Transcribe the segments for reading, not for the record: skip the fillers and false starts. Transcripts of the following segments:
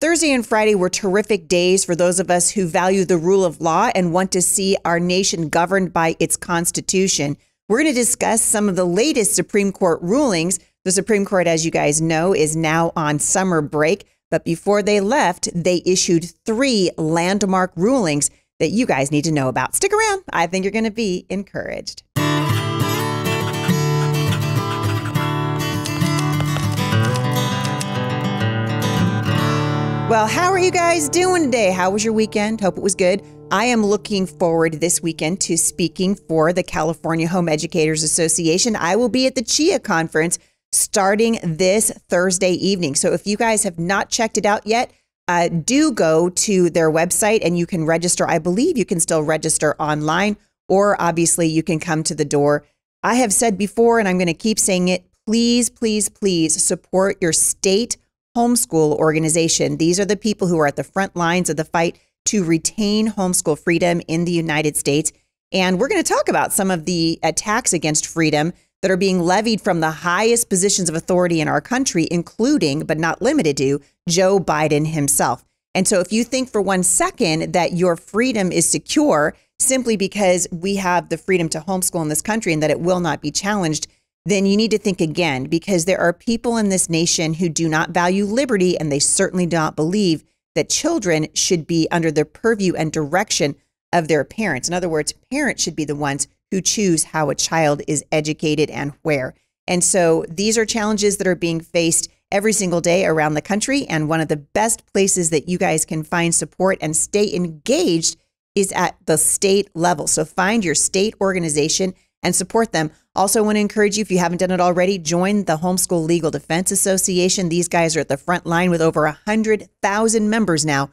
Thursday and Friday were terrific days for those of us who value the rule of law and want to see our nation governed by its Constitution. We're going to discuss some of the latest Supreme Court rulings. The Supreme Court, as you guys know, is now on summer break. But before they left, they issued 3 landmark rulings that you guys need to know about. Stick around. I think you're going to be encouraged. Well, how are you guys doing today? How was your weekend? Hope it was good. I am looking forward this weekend to speaking for the California Home Educators Association. I will be at the CHIA conference starting this Thursday evening. So if you guys have not checked it out yet, do go to their website and you can register. I believe you can still register online, or obviously you can come to the door. I have said before, and I'm going to keep saying it, please, please, please support your state homeschool organization. These are the people who are at the front lines of the fight to retain homeschool freedom in the United States. And we're going to talk about some of the attacks against freedom that are being levied from the highest positions of authority in our country, including, but not limited to, Joe Biden himself. And so if you think for one second that your freedom is secure simply because we have the freedom to homeschool in this country and that it will not be challenged, then you need to think again, because there are people in this nation who do not value liberty, and they certainly do not believe that children should be under the purview and direction of their parents. In other words, parents should be the ones who choose how a child is educated and where. And so these are challenges that are being faced every single day around the country. And one of the best places that you guys can find support and stay engaged is at the state level. So find your state organization and support them. Also want to encourage you, if you haven't done it already, join the Homeschool Legal Defense Association. These guys are at the front line with over 100,000 members now.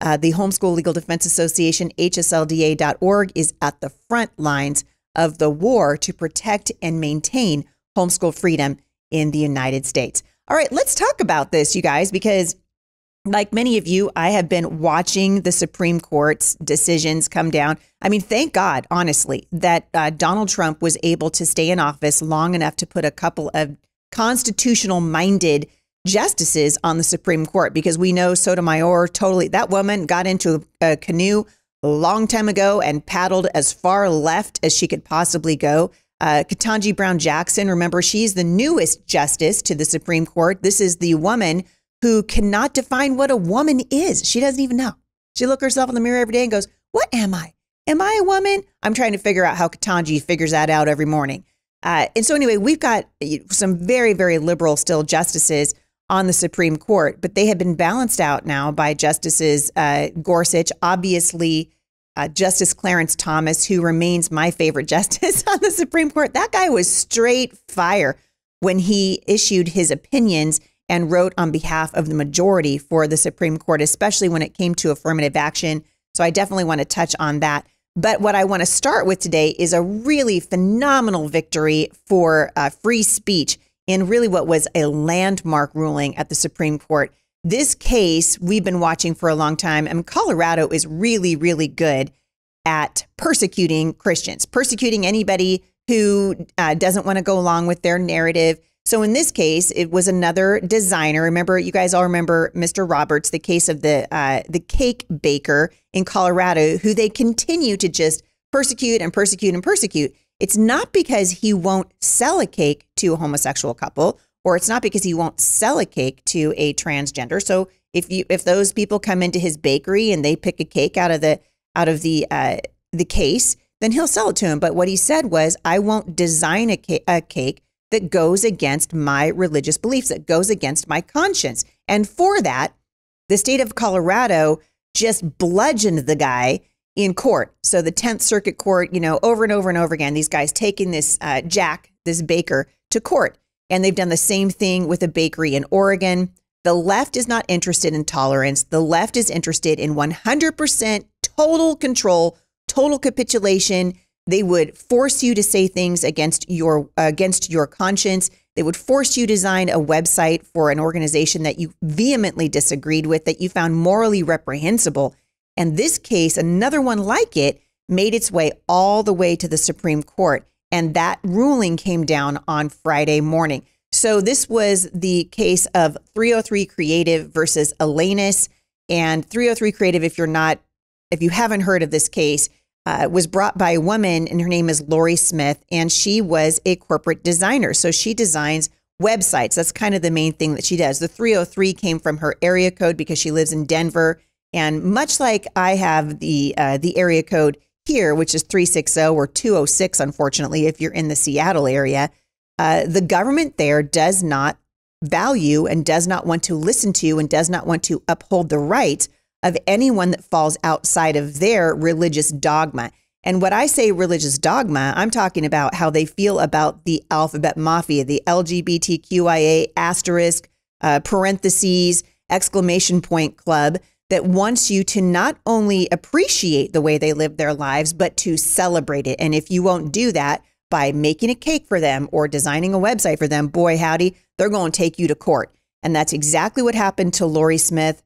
The Homeschool Legal Defense Association, hslda.org, is at the front lines of the war to protect and maintain homeschool freedom in the United States. All right, let's talk about this, you guys, because like many of you, I have been watching the Supreme Court's decisions come down. I mean, thank God, honestly, that Donald Trump was able to stay in office long enough to put a couple of constitutional-minded justices on the Supreme Court, because we know Sotomayor that woman got into a canoe a long time ago and paddled as far left as she could possibly go. Ketanji Brown Jackson, remember, she's the newest justice to the Supreme Court. This is the woman who cannot define what a woman is. She doesn't even know. She looks herself in the mirror every day and goes, what am I? Am I a woman? I'm trying to figure out how Ketanji figures that out every morning. And so anyway, we've got some very, very liberal still justices on the Supreme Court, but they have been balanced out now by Justices Gorsuch, obviously Justice Clarence Thomas, who remains my favorite justice on the Supreme Court. That guy was straight fire when he issued his opinions and wrote on behalf of the majority for the Supreme Court, especially when it came to affirmative action. So I definitely want to touch on that. But what I want to start with today is a really phenomenal victory for free speech in really what was a landmark ruling at the Supreme Court. This case we've been watching for a long time, and Colorado is really, really good at persecuting Christians, persecuting anybody who doesn't want to go along with their narrative. So in this case, it was another designer. Remember, you guys all remember Mr. Roberts, the case of the cake baker in Colorado, who they continue to just persecute and persecute and persecute. It's not because he won't sell a cake to a homosexual couple, or it's not because he won't sell a cake to a transgender. So if those people come into his bakery and they pick a cake out of the case, then he'll sell it to him. But what he said was, I won't design a cake that goes against my religious beliefs, that goes against my conscience. And for that, the state of Colorado just bludgeoned the guy in court. So the 10th Circuit Court, over and over and over again, these guys taking this this baker, to court. And they've done the same thing with a bakery in Oregon. The left is not interested in tolerance. The left is interested in 100% total control, total capitulation. They would force you to say things against your conscience. They would force you to design a website for an organization that you vehemently disagreed with, that you found morally reprehensible. And this case, another one like it, made its way all the way to the Supreme Court. And that ruling came down on Friday morning. So this was the case of 303 Creative versus Elanus. And 303 Creative, if you haven't heard of this case, was brought by a woman, and her name is Lori Smith, and she was a corporate designer. So she designs websites. That's kind of the main thing that she does. The 303 came from her area code because she lives in Denver. And much like I have the area code here, which is 360 or 206, unfortunately, if you're in the Seattle area, the government there does not value and does not want to listen to and does not want to uphold the rights of anyone that falls outside of their religious dogma. And when I say religious dogma, I'm talking about how they feel about the alphabet mafia, the LGBTQIA asterisk, parentheses, exclamation point club that wants you to not only appreciate the way they live their lives, but to celebrate it. And if you won't do that by making a cake for them or designing a website for them, boy, howdy, they're going to take you to court. And that's exactly what happened to Lori Smith.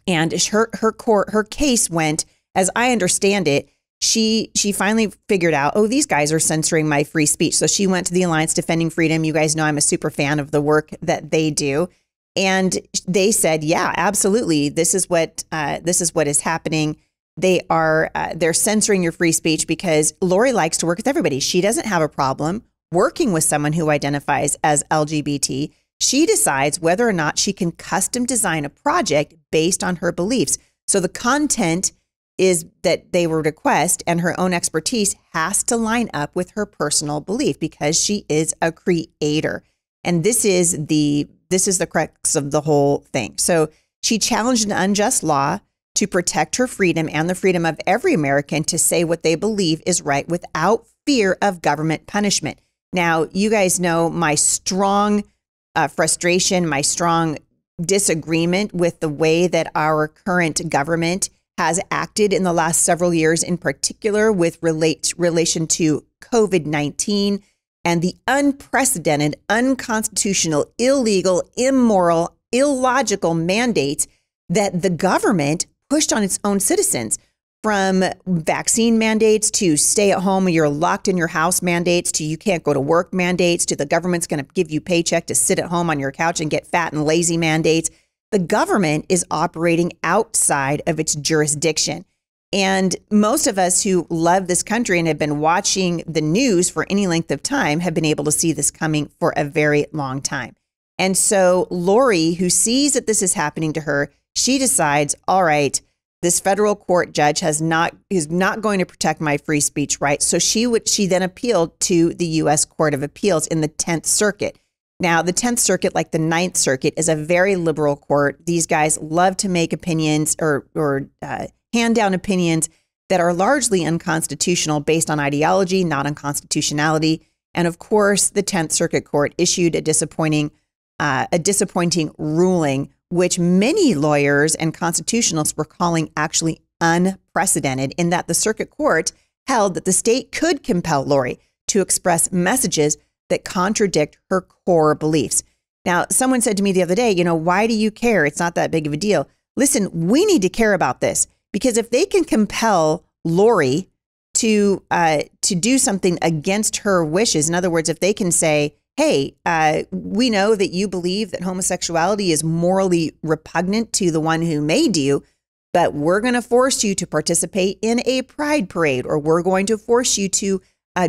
And her case went, as I understand it, she finally figured out, oh, these guys are censoring my free speech. So she went to the Alliance Defending Freedom. You guys know I'm a super fan of the work that they do. And they said, yeah, absolutely. This is what is happening. They're censoring your free speech because Lori likes to work with everybody. She doesn't have a problem working with someone who identifies as LGBT. She decides whether or not she can custom design a project based on her beliefs. So the content is that they would request and her own expertise has to line up with her personal belief because she is a creator. And this is the crux of the whole thing. So she challenged an unjust law to protect her freedom and the freedom of every American to say what they believe is right without fear of government punishment. Now, you guys know my strong frustration, my strong disagreement with the way that our current government has acted in the last several years, in particular with relation to COVID-19 and the unprecedented, unconstitutional, illegal, immoral, illogical mandates that the government pushed on its own citizens, from vaccine mandates to stay at home, you're locked in your house mandates, to you can't go to work mandates, to the government's going to give you paycheck to sit at home on your couch and get fat and lazy mandates. The government is operating outside of its jurisdiction. And most of us who love this country and have been watching the news for any length of time have been able to see this coming for a very long time. And so Lori, who sees that this is happening to her, she decides, all right, this federal court judge is not going to protect my free speech rights. So she then appealed to the U.S. Court of Appeals in the 10th Circuit. Now, the 10th Circuit, like the 9th Circuit, is a very liberal court. These guys love to make opinions or hand down opinions that are largely unconstitutional based on ideology, not on constitutionality. And of course, the 10th Circuit Court issued a disappointing ruling, which many lawyers and constitutionalists were calling actually unprecedented, in that the circuit court held that the state could compel Lori to express messages that contradict her core beliefs. Now, someone said to me the other day, why do you care? It's not that big of a deal. Listen, we need to care about this, because if they can compel Lori to do something against her wishes, in other words, if they can say, hey, we know that you believe that homosexuality is morally repugnant to the one who made you, but we're going to force you to participate in a pride parade, or we're going to force you to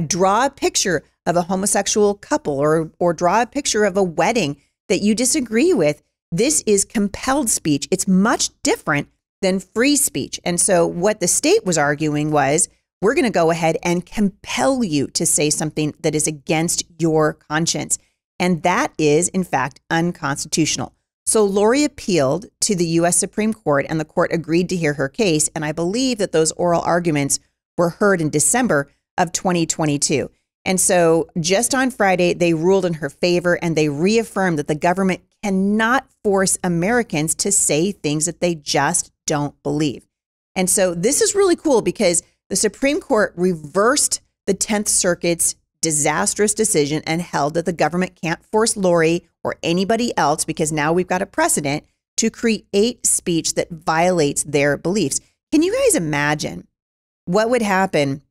draw a picture of a homosexual couple or draw a picture of a wedding that you disagree with. This is compelled speech. It's much different than free speech. And so what the state was arguing was, we're going to go ahead and compel you to say something that is against your conscience. And that is, in fact, unconstitutional. So Lori appealed to the U.S. Supreme Court, and the court agreed to hear her case. And I believe that those oral arguments were heard in December of 2022. And so just on Friday, they ruled in her favor, and they reaffirmed that the government cannot force Americans to say things that they just don't believe. And so this is really cool, because the Supreme Court reversed the 10th Circuit's disastrous decision and held that the government can't force Lori or anybody else, because now we've got a precedent, to create speech that violates their beliefs. Can you guys imagine what would happen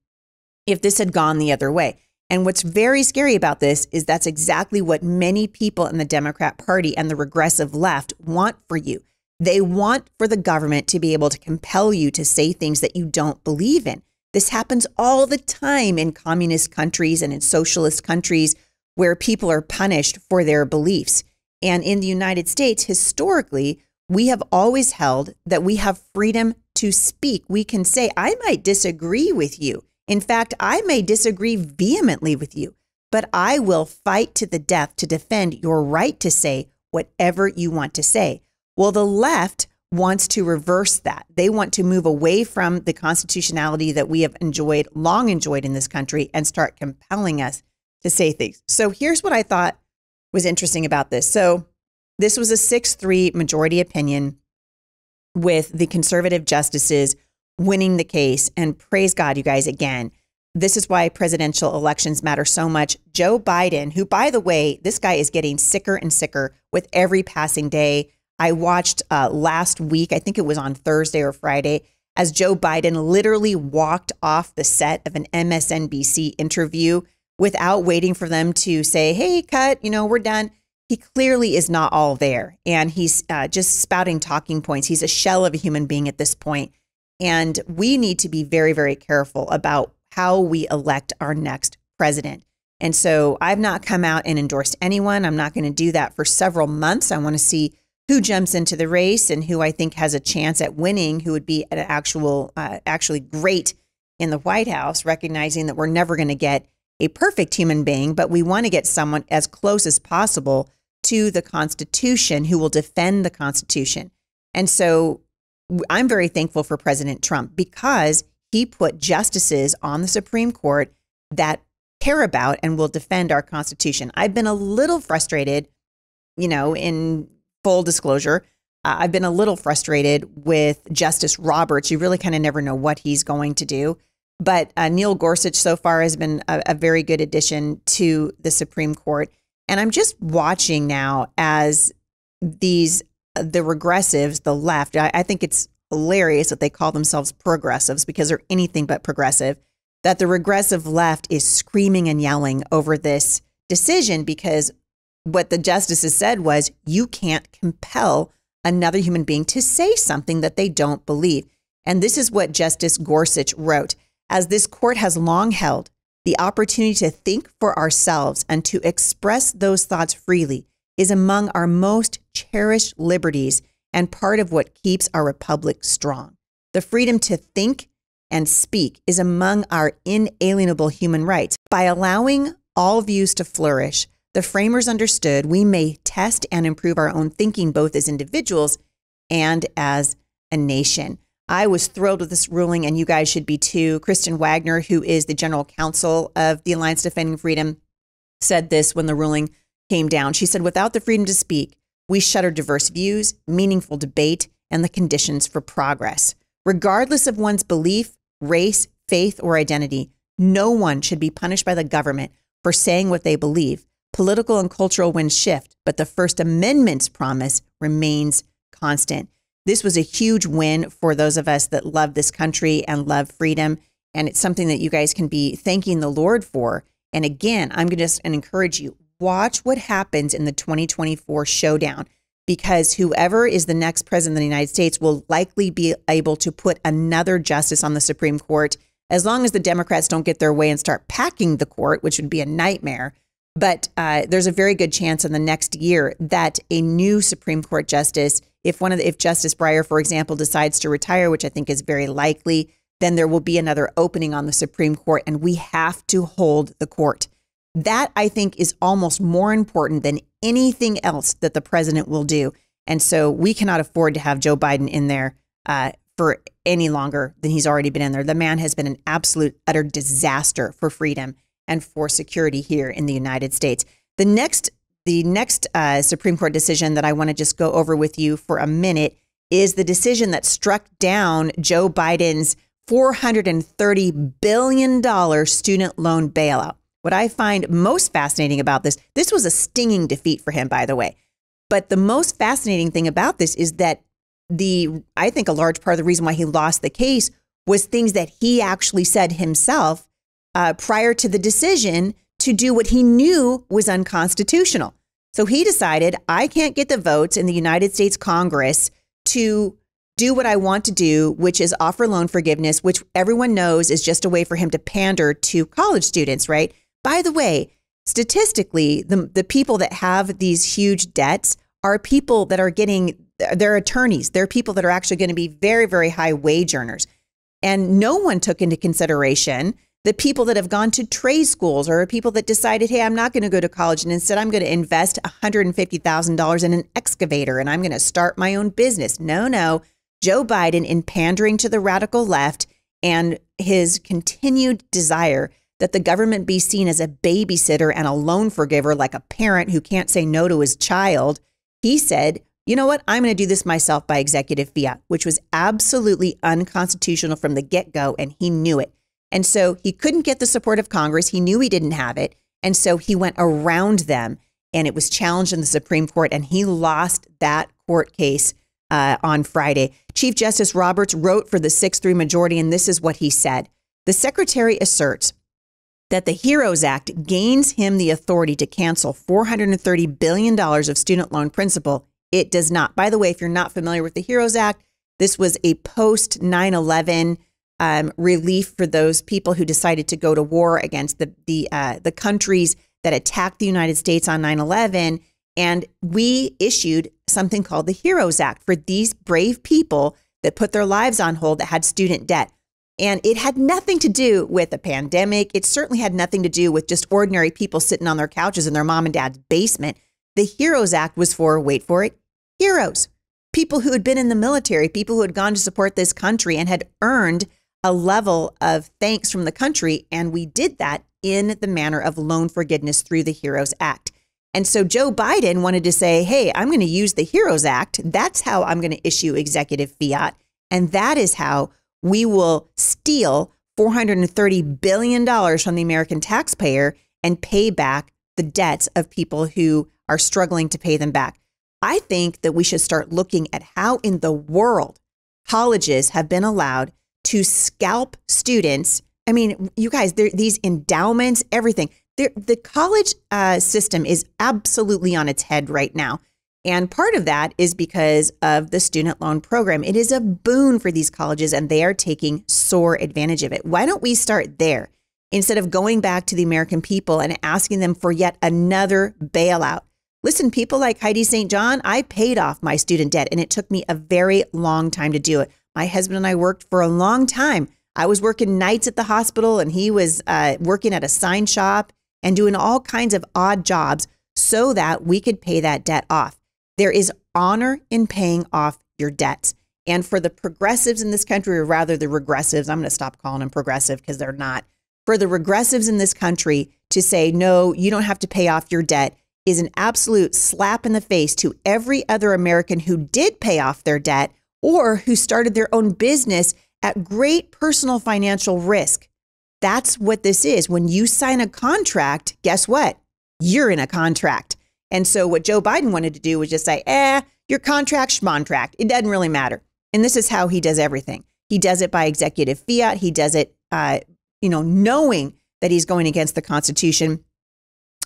if this had gone the other way? And what's very scary about this is that's exactly what many people in the Democrat Party and the regressive left want for you. They want for the government to be able to compel you to say things that you don't believe in. This happens all the time in communist countries and in socialist countries where people are punished for their beliefs. And in the United States, historically, we have always held that we have freedom to speak. We can say, I might disagree with you. In fact, I may disagree vehemently with you, but I will fight to the death to defend your right to say whatever you want to say. Well, the left wants to reverse that. They want to move away from the constitutionality that we have long enjoyed in this country, and start compelling us to say things. So here's what I thought was interesting about this. So this was a 6-3 majority opinion with the conservative justices winning the case. And praise God, you guys, again, this is why presidential elections matter so much. Joe Biden, who, by the way, this guy is getting sicker and sicker with every passing day. I watched last week, I think it was on Thursday or Friday, as Joe Biden literally walked off the set of an MSNBC interview without waiting for them to say, hey, cut, we're done. He clearly is not all there. And he's just spouting talking points. He's a shell of a human being at this point. And we need to be very, very careful about how we elect our next president. And so I've not come out and endorsed anyone. I'm not going to do that for several months. I want to see who jumps into the race and who I think has a chance at winning, who would be an actually great in the White House, recognizing that we're never going to get a perfect human being, but we want to get someone as close as possible to the Constitution who will defend the Constitution. And so I'm very thankful for President Trump because he put justices on the Supreme Court that care about and will defend our Constitution. I've been a little frustrated, in full disclosure, I've been a little frustrated with Justice Roberts. You really kind of never know what he's going to do. But Neil Gorsuch so far has been a very good addition to the Supreme Court. And I'm just watching now as the regressives, the left, I think it's hilarious that they call themselves progressives because they're anything but progressive, that the regressive left is screaming and yelling over this decision because what the justices said was you can't compel another human being to say something that they don't believe. And this is what Justice Gorsuch wrote. As this court has long held, the opportunity to think for ourselves and to express those thoughts freely is among our most cherished liberties and part of what keeps our republic strong. The freedom to think and speak is among our inalienable human rights. By allowing all views to flourish, the framers understood we may test and improve our own thinking both as individuals and as a nation. I was thrilled with this ruling, and you guys should be too. Kristen Wagner, who is the general counsel of the Alliance Defending Freedom, said this when the ruling came down. She said, without the freedom to speak, we shutter diverse views, meaningful debate, and the conditions for progress. Regardless of one's belief, race, faith, or identity, no one should be punished by the government for saying what they believe. Political and cultural winds shift, but the First Amendment's promise remains constant. This was a huge win for those of us that love this country and love freedom. And it's something that you guys can be thanking the Lord for. And again, I'm going to just encourage you, watch what happens in the 2024 showdown, because whoever is the next president of the United States will likely be able to put another justice on the Supreme Court, as long as the Democrats don't get their way and start packing the court, which would be a nightmare. But there's a very good chance in the next year that a new Supreme Court justice, if Justice Breyer, for example, decides to retire, which I think is very likely, then there will be another opening on the Supreme Court, and we have to hold the court. That, I think, is almost more important than anything else that the president will do. And so we cannot afford to have Joe Biden in there for any longer than he's already been in there. The man has been an absolute, utter disaster for freedom and for security here in the United States. The next Supreme Court decision that I want to just go over with you for a minute is the decision that struck down Joe Biden's $430 billion student loan bailout. What I find most fascinating about this was a stinging defeat for him, by the way. But the most fascinating thing about this is that I think a large part of the reason why he lost the case was things that he actually said himself prior to the decision to do what he knew was unconstitutional. So he decided, I can't get the votes in the United States Congress to do what I want to do, which is offer loan forgiveness, which everyone knows is just a way for him to pander to college students, right? By the way, statistically, the people that have these huge debts are people that are they're attorneys. They're people that are actually going to be very, very high wage earners. And no one took into consideration the people that have gone to trade schools or people that decided, hey, I'm not going to go to college and instead I'm going to invest $150,000 in an excavator and I'm going to start my own business. No. Joe Biden, in pandering to the radical left and his continued desire that the government be seen as a babysitter and a loan forgiver, like a parent who can't say no to his child, he said, you know what, I'm going to do this myself by executive fiat, which was absolutely unconstitutional from the get-go, and he knew it. And so he couldn't get the support of Congress. He knew he didn't have it. And so he went around them, and it was challenged in the Supreme Court, and he lost that court case on Friday. Chief Justice Roberts wrote for the 6-3 majority, and this is what he said. The secretary asserts that the HEROES Act gains him the authority to cancel $430 billion of student loan principal. It does not. By the way, if you're not familiar with the HEROES Act, this was a post 9/11 relief for those people who decided to go to war against the countries that attacked the United States on 9/11. And we issued something called the HEROES Act for these brave people that put their lives on hold that had student debt. And it had nothing to do with a pandemic. It certainly had nothing to do with just ordinary people sitting on their couches in their mom and dad's basement. The HEROES Act was for, wait for it, heroes, people who had been in the military, people who had gone to support this country and had earned a level of thanks from the country. And we did that in the manner of loan forgiveness through the HEROES Act. And so Joe Biden wanted to say, hey, I'm going to use the HEROES Act. That's how I'm going to issue executive fiat. And that is how we will steal $430 billion from the American taxpayer and pay back the debts of people who are struggling to pay them back. I think that we should start looking at how in the world colleges have been allowed to scalp students. I mean, you guys, these endowments, everything. The college system is absolutely on its head right now. And part of that is because of the student loan program. It is a boon for these colleges and they are taking sore advantage of it. Why don't we start there instead of going back to the American people and asking them for yet another bailout? Listen, people like Heidi St. John, I paid off my student debt and it took me a very long time to do it. My husband and I worked for a long time. I was working nights at the hospital and he was working at a sign shop and doing all kinds of odd jobs so that we could pay that debt off. There is honor in paying off your debts. And for the progressives in this country, or rather the regressives, I'm going to stop calling them progressive because they're not. For the regressives in this country to say, no, you don't have to pay off your debt is an absolute slap in the face to every other American who did pay off their debt or who started their own business at great personal financial risk. That's what this is. When you sign a contract, guess what? You're in a contract. And so what Joe Biden wanted to do was just say, your contract, schmontract. It doesn't really matter. And this is how he does everything. He does it by executive fiat. He does it, knowing that he's going against the Constitution.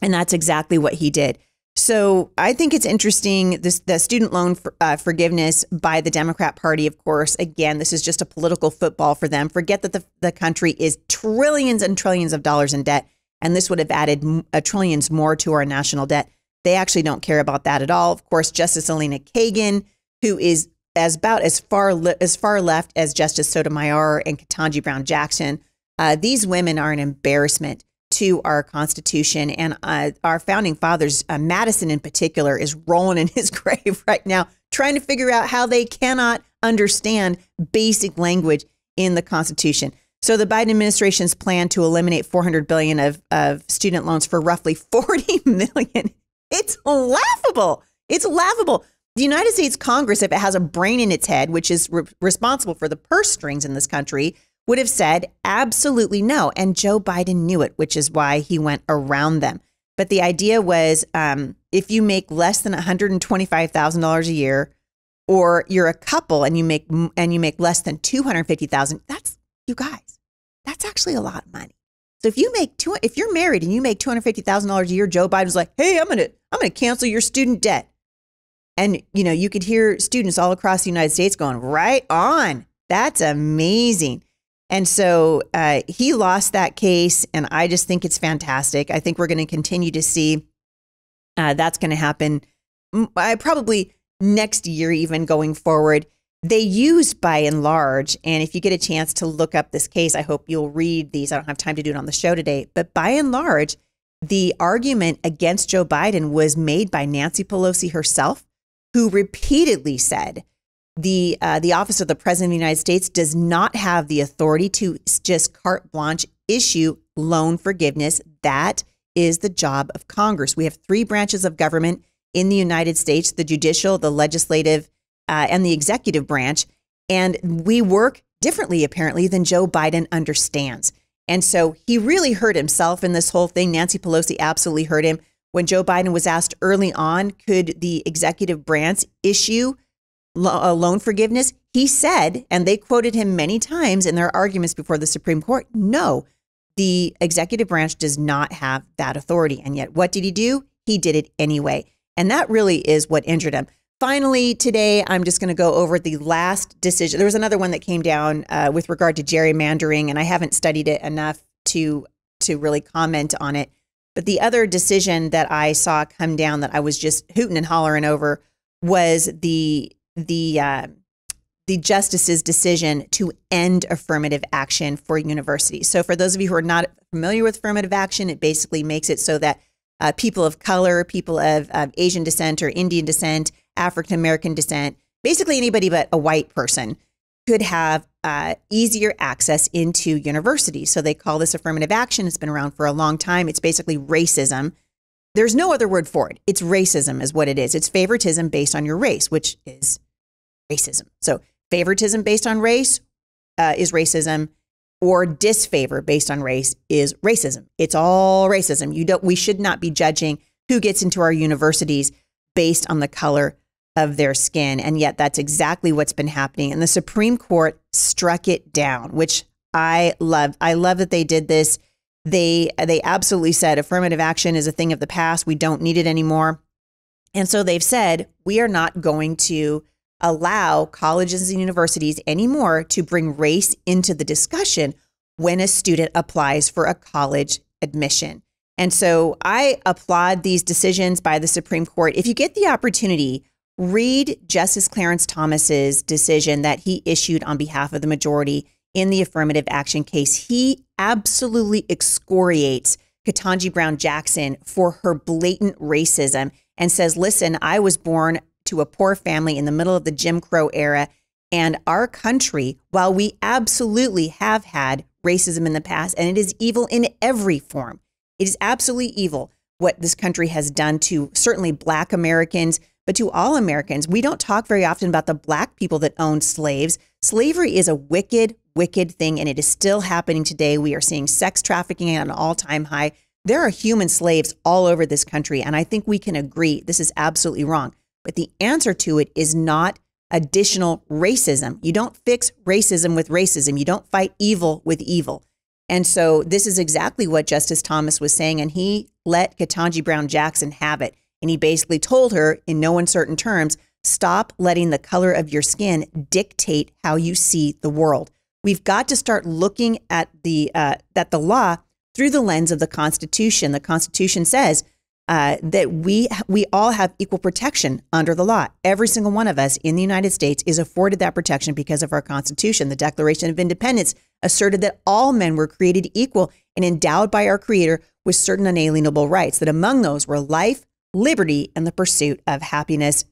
And that's exactly what he did. So I think it's interesting, the student loan forgiveness by the Democrat Party, of course. Again, this is just a political football for them. Forget that the country is trillions and trillions of dollars in debt. And this would have added trillions more to our national debt. They actually don't care about that at all. Of course, Justice Elena Kagan, who is about as far left as Justice Sotomayor and Ketanji Brown Jackson. These women are an embarrassment to our Constitution and our founding fathers. Madison in particular is rolling in his grave right now, trying to figure out how they cannot understand basic language in the Constitution. So the Biden administration's plan to eliminate $400 billion of student loans for roughly $40 million. It's laughable. It's laughable. The United States Congress, if it has a brain in its head, which is responsible for the purse strings in this country, would have said absolutely no. And Joe Biden knew it, which is why he went around them. But the idea was if you make less than $125,000 a year, or you're a couple and you make less than $250,000, you guys, that's actually a lot of money. So if you're married and you make $250,000 a year, Joe Biden's like, hey, I'm gonna cancel your student debt. And, you could hear students all across the United States going, right on. That's amazing. And so he lost that case. And I just think it's fantastic. I think we're going to continue to see that's going to happen probably next year, even going forward. They use by and large, and if you get a chance to look up this case, I hope you'll read these. I don't have time to do it on the show today, but by and large, the argument against Joe Biden was made by Nancy Pelosi herself, who repeatedly said the office of the president of the United States does not have the authority to just carte blanche issue loan forgiveness. That is the job of Congress. We have three branches of government in the United States: the judicial, the legislative, and the executive branch. And we work differently, apparently, than Joe Biden understands. And so he really hurt himself in this whole thing. Nancy Pelosi absolutely hurt him. When Joe Biden was asked early on, could the executive branch issue loan forgiveness? He said, and they quoted him many times in their arguments before the Supreme Court, no, the executive branch does not have that authority. And yet, what did he do? He did it anyway. And that really is what injured him. Finally, today, I'm just going to go over the last decision. There was another one that came down with regard to gerrymandering, and I haven't studied it enough to really comment on it. But the other decision that I saw come down that I was just hooting and hollering over was the justice's decision to end affirmative action for universities. So for those of you who are not familiar with affirmative action, it basically makes it so that people of color, people of Asian descent or Indian descent, African American descent, basically anybody but a white person could have easier access into universities. So they call this affirmative action. It's been around for a long time. It's basically racism. There's no other word for it. It's racism is what it is. It's favoritism based on your race, which is racism. So favoritism based on race is racism, or disfavor based on race is racism. It's all racism. We should not be judging who gets into our universities based on the color of their skin. And yet that's exactly what's been happening. And the Supreme Court struck it down, which I love. I love that they did this. They absolutely said affirmative action is a thing of the past. We don't need it anymore. And so they've said, we are not going to allow colleges and universities anymore to bring race into the discussion when a student applies for a college admission. And so I applaud these decisions by the Supreme Court. If you get the opportunity, read Justice Clarence Thomas's decision that he issued on behalf of the majority in the affirmative action case. He absolutely excoriates Ketanji Brown Jackson for her blatant racism and says, listen, I was born to a poor family in the middle of the Jim Crow era. And our country, while we absolutely have had racism in the past, and it is evil in every form, it is absolutely evil what this country has done to certainly Black Americans, but to all Americans. We don't talk very often about the Black people that owned slaves. Slavery is a wicked, wicked thing, and it is still happening today. We are seeing sex trafficking at an all-time high. There are human slaves all over this country, and I think we can agree this is absolutely wrong. But the answer to it is not additional racism. You don't fix racism with racism. You don't fight evil with evil. And so this is exactly what Justice Thomas was saying, and he let Ketanji Brown Jackson have it. And he basically told her in no uncertain terms, stop letting the color of your skin dictate how you see the world. We've got to start looking at the law through the lens of the Constitution. The Constitution says that we all have equal protection under the law. Every single one of us in the United States is afforded that protection because of our Constitution. The Declaration of Independence asserted that all men were created equal and endowed by our Creator with certain unalienable rights, that among those were life, liberty, and the pursuit of happiness.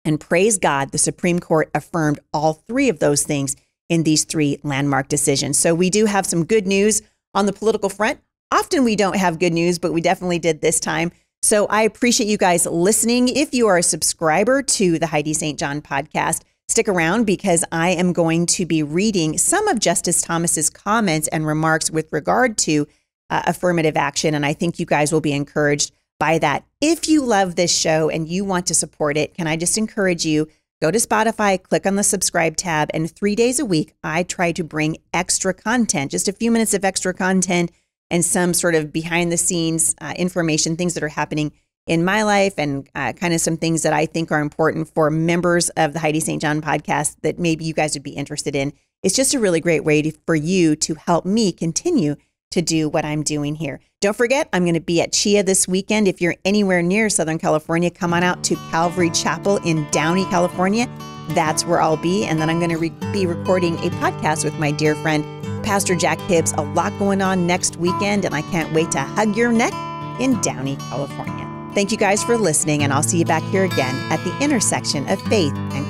And praise God, the Supreme Court affirmed all three of those things in these three landmark decisions. So we do have some good news on the political front. Often we don't have good news, but we definitely did this time. So I appreciate you guys listening. If you are a subscriber to the Heidi St. John podcast, stick around because I am going to be reading some of Justice Thomas's comments and remarks with regard to affirmative action. And I think you guys will be encouraged by that. If you love this show and you want to support it, can I just encourage you, go to Spotify, click on the subscribe tab, and 3 days a week, I try to bring extra content, just a few minutes of extra content and some sort of behind the scenes information, things that are happening in my life, and kind of some things that I think are important for members of the Heidi St. John podcast that maybe you guys would be interested in. It's just a really great way for you to help me continue to do what I'm doing here. Don't forget, I'm going to be at Chia this weekend. If you're anywhere near Southern California, come on out to Calvary Chapel in Downey, California. That's where I'll be. And then I'm going to be recording a podcast with my dear friend, Pastor Jack Hibbs. A lot going on next weekend, and I can't wait to hug your neck in Downey, California. Thank you guys for listening, and I'll see you back here again at the intersection of faith and